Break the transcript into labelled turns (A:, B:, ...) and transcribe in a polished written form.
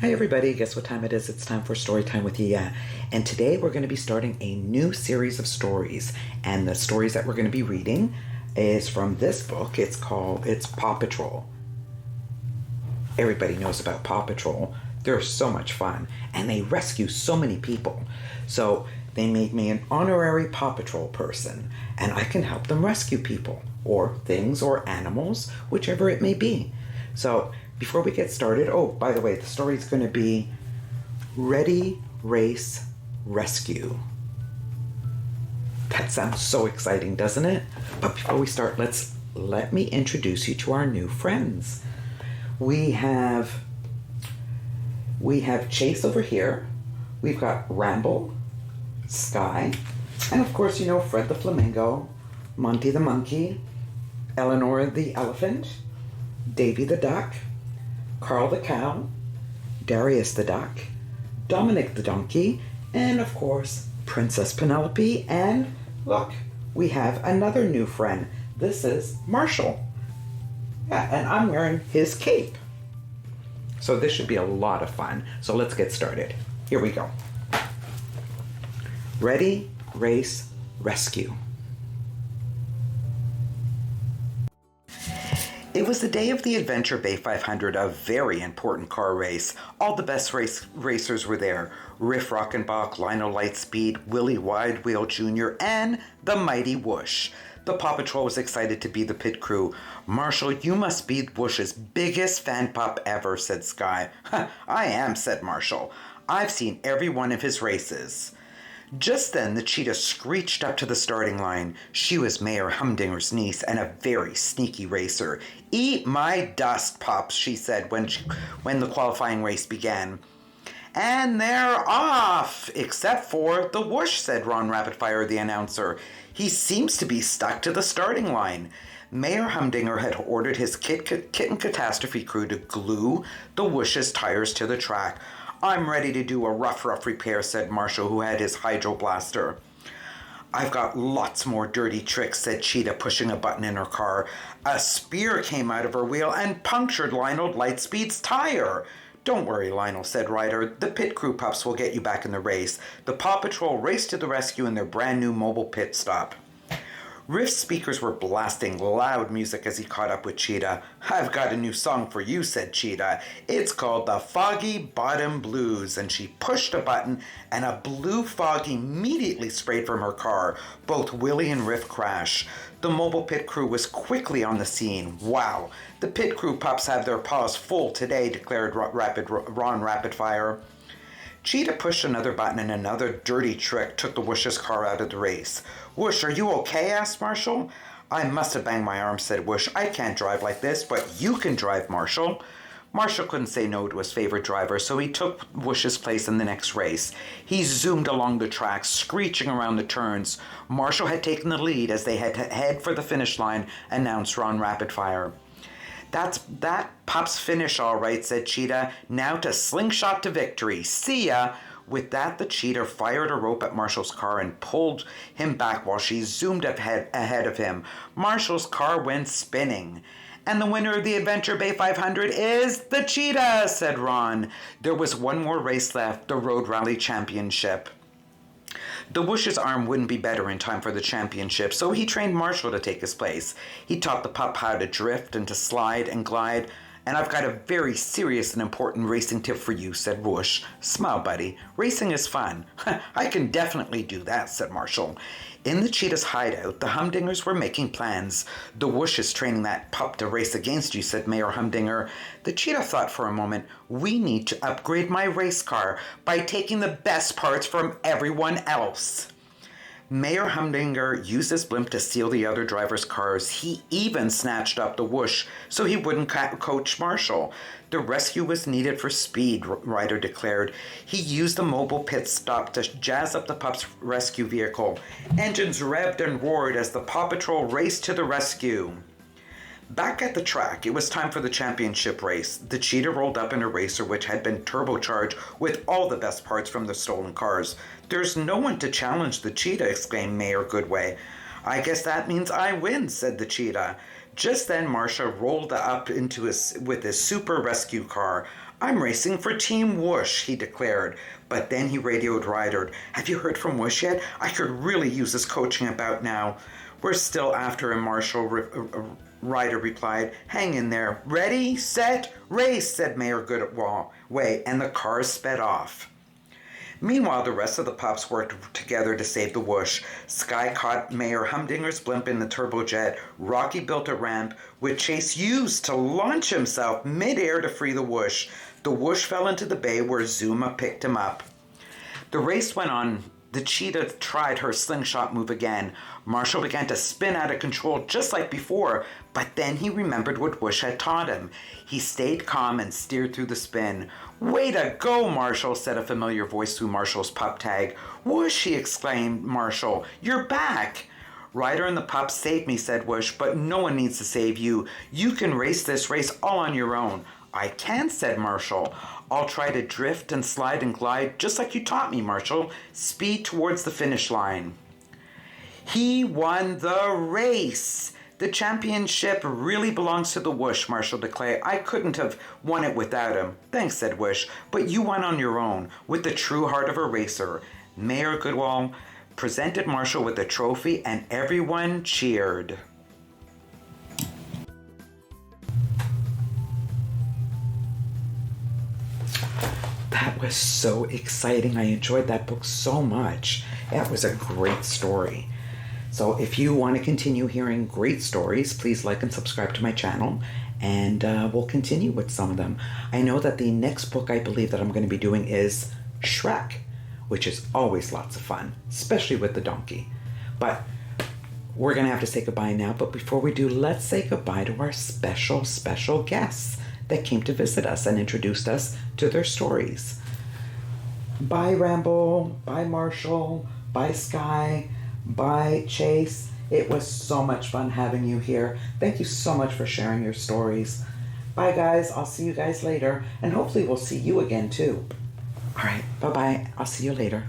A: Hi everybody, guess what time it is? It's time for story time with Yaya. And today we're going to be starting a new series of stories. And the stories that we're going to be reading is from this book. It's Paw Patrol. Everybody knows about Paw Patrol. They're so much fun and they rescue so many people. So they made me an honorary Paw Patrol person and I can help them rescue people or things or animals, whichever it may be. So before we get started, oh, by the way, the story is going to be Ready, Race, Rescue. That sounds so exciting, doesn't it? But before we start, let me introduce you to our new friends. We have Chase over here. We've got Ramble, Sky, and of course, you know, Fred the Flamingo, Monty the Monkey, Eleanor the Elephant, Davy the Duck, Carl the Cow, Darius the Duck, Dominic the Donkey, and of course, Princess Penelope. And look, we have another new friend. This is Marshall. Yeah, and I'm wearing his cape. So this should be a lot of fun. So let's get started. Here we go. Ready, Race, Rescue. It was the day of the Adventure Bay 500, a very important car race. All the best racers were there. Riff Rockenbach, Lionel Lightspeed, Willie Widewheel Jr., and the mighty Whoosh. The Paw Patrol was excited to be the pit crew. "Marshall, you must be Whoosh's biggest fan pup ever," said Sky. "I am," said Marshall. "I've seen every one of his races." Just then, the cheetah screeched up to the starting line. She was Mayor Humdinger's niece and a very sneaky racer. "Eat my dust, pups," she said when the qualifying race began. "And they're off, except for the Whoosh," said Ron Rapidfire, the announcer. "He seems to be stuck to the starting line." Mayor Humdinger had ordered his Kitten Catastrophe crew to glue the Whoosh's tires to the track. "I'm ready to do a rough repair," said Marshall, who had his hydro blaster. "I've got lots more dirty tricks," said Cheetah, pushing a button in her car. A spear came out of her wheel and punctured Lionel Lightspeed's tire. "Don't worry, Lionel," said Ryder. "The pit crew pups will get you back in the race." The Paw Patrol raced to the rescue in their brand new mobile pit stop. Riff's speakers were blasting loud music as he caught up with Cheetah. "I've got a new song for you," said Cheetah. "It's called the Foggy Bottom Blues," and she pushed a button and a blue fog immediately sprayed from her car. Both Willie and Riff crashed. The mobile pit crew was quickly on the scene. "Wow, the pit crew pups have their paws full today," declared Ron Rapidfire. Cheetah pushed another button and another dirty trick took the Whoosh's car out of the race. "Whoosh, are you okay?" asked Marshall. "I must have banged my arm," said Whoosh. "I can't drive like this, but you can drive, Marshall." Marshall couldn't say no to his favorite driver, so he took Whoosh's place in the next race. He zoomed along the track, screeching around the turns. Marshall had taken the lead as they had to head for the finish line, announced Ron Rapidfire. That pup's finish all right," said Cheetah. "Now to slingshot to victory. See ya." With that, the cheetah fired a rope at Marshall's car and pulled him back while she zoomed ahead of him. Marshall's car went spinning. "And the winner of the Adventure Bay 500 is the Cheetah," said Ron. There was one more race left, the Road Rally Championship. The Whoosh's arm wouldn't be better in time for the championship, so he trained Marshall to take his place. He taught the pup how to drift and to slide and glide. "And I've got a very serious and important racing tip for you," said Whoosh. "Smile, buddy. Racing is fun." "I can definitely do that," said Marshall. In the cheetah's hideout, the Humdingers were making plans. "The Whoosh is training that pup to race against you," said Mayor Humdinger. The cheetah thought for a moment. "We need to upgrade my race car by taking the best parts from everyone else." Mayor Humdinger used his blimp to steal the other drivers' cars. He even snatched up the Whoosh so he wouldn't coach Marshall. The rescue was needed for speed, Ryder declared. He used the mobile pit stop to jazz up the pup's rescue vehicle. Engines revved and roared as the Paw Patrol raced to the rescue. Back at the track, it was time for the championship race. The cheetah rolled up in a racer which had been turbocharged with all the best parts from the stolen cars. "There's no one to challenge the cheetah," exclaimed Mayor Goodway. "I guess that means I win," said the cheetah. Just then, Marcia rolled up with his super rescue car. I'm racing for Team Whoosh, he declared. But then he radioed Ryder. Have you heard from Whoosh yet? I could really use his coaching about now. We're still after him, Ryder replied. Hang in there. Ready, set, race, said Mayor Goodway, and the cars sped off. Meanwhile, the rest of the pups worked together to save the Whoosh. Sky caught Mayor Humdinger's blimp in the turbojet. Rocky built a ramp, which Chase used to launch himself midair to free the Whoosh. The Whoosh fell into the bay where Zuma picked him up. The race went on. The Cheetah tried her slingshot move again. Marshall began to spin out of control just like before, but then he remembered what Whoosh had taught him. He stayed calm and steered through the spin. Way to go, Marshall, said a familiar voice through Marshall's pup tag. Whoosh, he exclaimed. Marshall, you're back. Ryder and the pups saved me, said Whoosh, but no one needs to save you. You can race this race all on your own. I can, said Marshall. I'll try to drift and slide and glide just like you taught me, Marshall. Speed towards the finish line. He won the race. The championship really belongs to the Whoosh, Marshall declared. I couldn't have won it without him. Thanks, said Whoosh, but you won on your own, with the true heart of a racer. Mayor Goodway presented Marshall with a trophy, and everyone cheered. That was so exciting. I enjoyed that book so much. That was a great story. So if you want to continue hearing great stories, please like and subscribe to my channel, and we'll continue with some of them. I know that the next book I believe that I'm going to be doing is Shrek, which is always lots of fun, especially with the donkey. But we're going to have to say goodbye now. But before we do, let's say goodbye to our special guests that came to visit us and introduced us to their stories. Bye, Rambo. Bye, Marshall. Bye, Sky. Bye, Chase. It was so much fun having you here. Thank you so much for sharing your stories. Bye, guys. I'll see you guys later. And hopefully we'll see you again, too. All right. Bye-bye. I'll see you later.